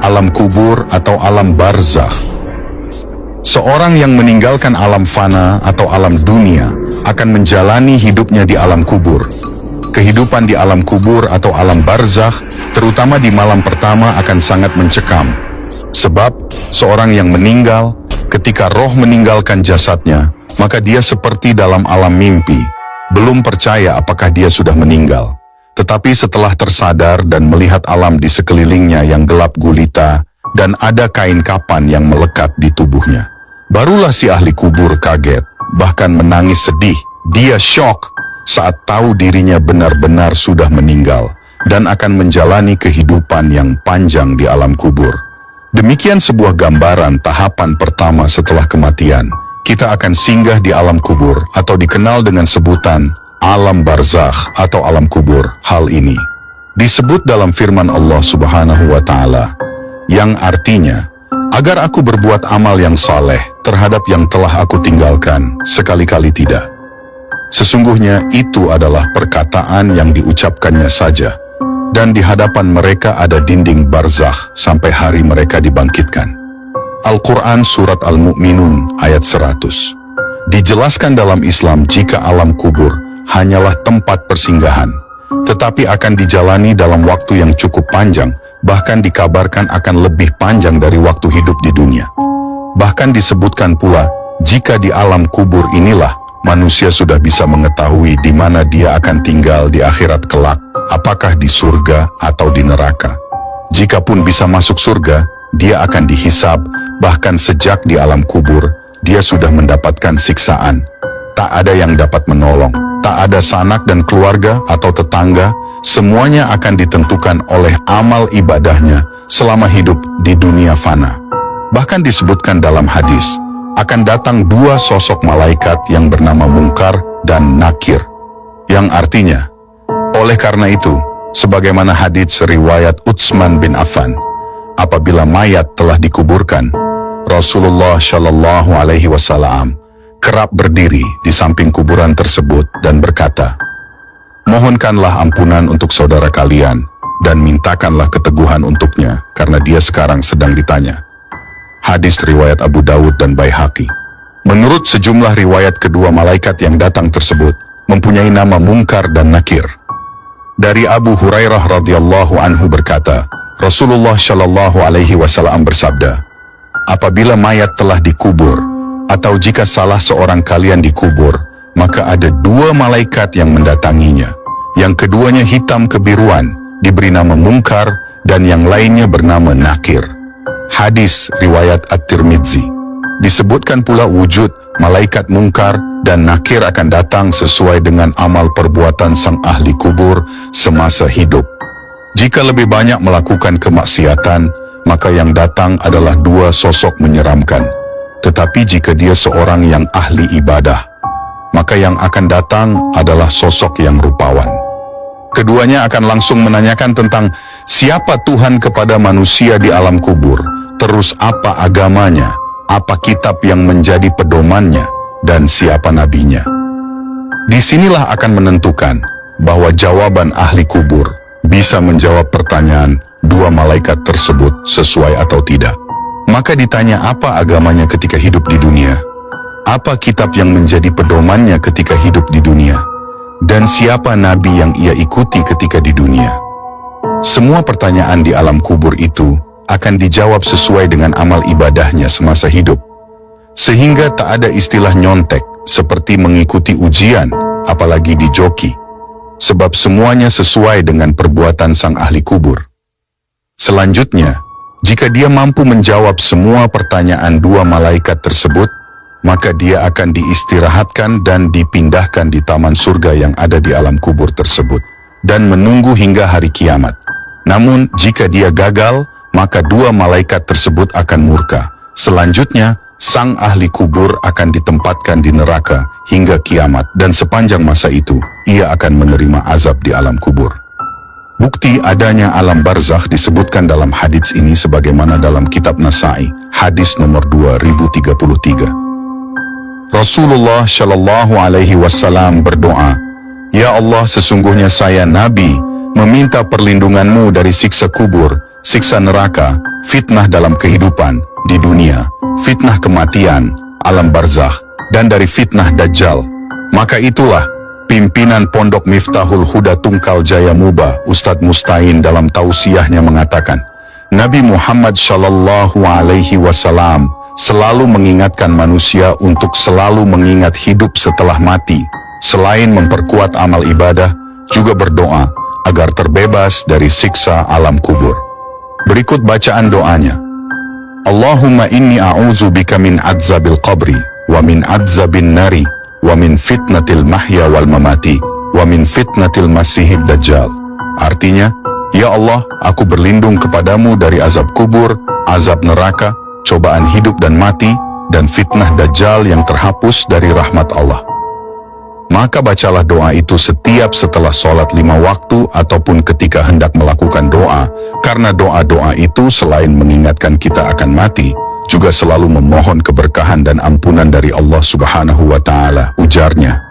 alam kubur atau alam barzakh. Seorang yang meninggalkan alam fana atau alam dunia akan menjalani hidupnya di alam kubur. Kehidupan di alam kubur atau alam barzakh, terutama di malam pertama, akan sangat mencekam. Sebab seorang yang meninggal, ketika roh meninggalkan jasadnya, maka dia seperti dalam alam mimpi, belum percaya apakah dia sudah meninggal. Tetapi setelah tersadar dan melihat alam di sekelilingnya yang gelap gulita dan ada kain kapan yang melekat di tubuhnya, barulah si ahli kubur kaget, bahkan menangis sedih. Dia syok saat tahu dirinya benar-benar sudah meninggal dan akan menjalani kehidupan yang panjang di alam kubur. Demikian sebuah gambaran tahapan pertama setelah kematian. Kita akan singgah di alam kubur atau dikenal dengan sebutan alam barzakh atau alam kubur. Hal ini disebut dalam firman Allah Subhanahu wa Ta'ala, yang artinya, agar aku berbuat amal yang saleh terhadap yang telah aku tinggalkan, sekali-kali tidak. Sesungguhnya itu adalah perkataan yang diucapkannya saja, dan di hadapan mereka ada dinding barzakh sampai hari mereka dibangkitkan. Al-Quran Surat Al-Mu'minun ayat 100. Dijelaskan dalam Islam jika alam kubur hanyalah tempat persinggahan, tetapi akan dijalani dalam waktu yang cukup panjang, bahkan dikabarkan akan lebih panjang dari waktu hidup di dunia. Bahkan disebutkan pula, jika di alam kubur inilah manusia sudah bisa mengetahui di mana dia akan tinggal di akhirat kelak, apakah di surga atau di neraka. Jikapun bisa masuk surga, dia akan dihisab, bahkan sejak di alam kubur, dia sudah mendapatkan siksaan. Tak ada yang dapat menolong, tak ada sanak dan keluarga atau tetangga, semuanya akan ditentukan oleh amal ibadahnya selama hidup di dunia fana. Bahkan disebutkan dalam hadis, akan datang dua sosok malaikat yang bernama Munkar dan Nakir, yang artinya, oleh karena itu, sebagaimana hadits riwayat Utsman bin Affan, apabila mayat telah dikuburkan, Rasulullah Shallallahu Alaihi Wasallam kerap berdiri di samping kuburan tersebut dan berkata, mohonkanlah ampunan untuk saudara kalian dan mintakanlah keteguhan untuknya karena dia sekarang sedang ditanya. Hadis riwayat Abu Dawud dan Baihaqi. Menurut sejumlah riwayat, kedua malaikat yang datang tersebut mempunyai nama Munkar dan Nakir. Dari Abu Hurairah radhiyallahu anhu berkata, Rasulullah Shallallahu Alaihi Wasallam bersabda, apabila mayat telah dikubur, atau jika salah seorang kalian dikubur, maka ada dua malaikat yang mendatanginya. Yang keduanya hitam kebiruan, diberi nama Munkar, dan yang lainnya bernama Nakir. Hadis riwayat At-Tirmidzi. Disebutkan pula wujud malaikat Munkar dan Nakir akan datang sesuai dengan amal perbuatan sang ahli kubur semasa hidup. Jika lebih banyak melakukan kemaksiatan, maka yang datang adalah dua sosok menyeramkan. Tetapi jika dia seorang yang ahli ibadah, maka yang akan datang adalah sosok yang rupawan. Keduanya akan langsung menanyakan tentang siapa Tuhan kepada manusia di alam kubur, terus apa agamanya, apa kitab yang menjadi pedomannya, dan siapa nabinya. Disinilah akan menentukan bahwa jawaban ahli kubur bisa menjawab pertanyaan dua malaikat tersebut sesuai atau tidak. Maka ditanya apa agamanya ketika hidup di dunia, apa kitab yang menjadi pedomannya ketika hidup di dunia, dan siapa nabi yang ia ikuti ketika di dunia. Semua pertanyaan di alam kubur itu akan dijawab sesuai dengan amal ibadahnya semasa hidup. Sehingga tak ada istilah nyontek seperti mengikuti ujian, apalagi dijoki. Sebab semuanya sesuai dengan perbuatan sang ahli kubur. Selanjutnya, jika dia mampu menjawab semua pertanyaan dua malaikat tersebut, maka dia akan diistirahatkan dan dipindahkan di taman surga yang ada di alam kubur tersebut, dan menunggu hingga hari kiamat. Namun, jika dia gagal, maka dua malaikat tersebut akan murka. Selanjutnya, sang ahli kubur akan ditempatkan di neraka hingga kiamat, dan sepanjang masa itu, ia akan menerima azab di alam kubur. Bukti adanya alam barzakh disebutkan dalam hadits ini sebagaimana dalam kitab Nasai, hadis nomor 2033. Rasulullah Shallallahu Alaihi Wasallam berdoa, Ya Allah, sesungguhnya saya Nabi meminta perlindunganmu dari siksa kubur, siksa neraka, fitnah dalam kehidupan di dunia, fitnah kematian, alam barzakh, dan dari fitnah Dajjal. Maka itulah pimpinan Pondok Miftahul Huda Tungkal Jaya Muba, Ustadz Mustain dalam tausiahnya mengatakan, Nabi Muhammad Shallallahu Alaihi Wasallam selalu mengingatkan manusia untuk selalu mengingat hidup setelah mati, selain memperkuat amal ibadah, juga berdoa agar terbebas dari siksa alam kubur. Berikut bacaan doanya. Allahumma inni a'udzubika min adzabil qabri, wa min adzabin nari, wa min fitnatil mahya wal mamati, wa min fitnatil masihid dajjal. Artinya, ya Allah, aku berlindung kepadamu dari azab kubur, azab neraka, cobaan hidup dan mati, dan fitnah dajjal yang terhapus dari rahmat Allah. Maka bacalah doa itu setiap setelah sholat 5 waktu ataupun ketika hendak melakukan doa, karena doa-doa itu selain mengingatkan kita akan mati, juga selalu memohon keberkahan dan ampunan dari Allah Subhanahu wa Ta'ala, ujarnya.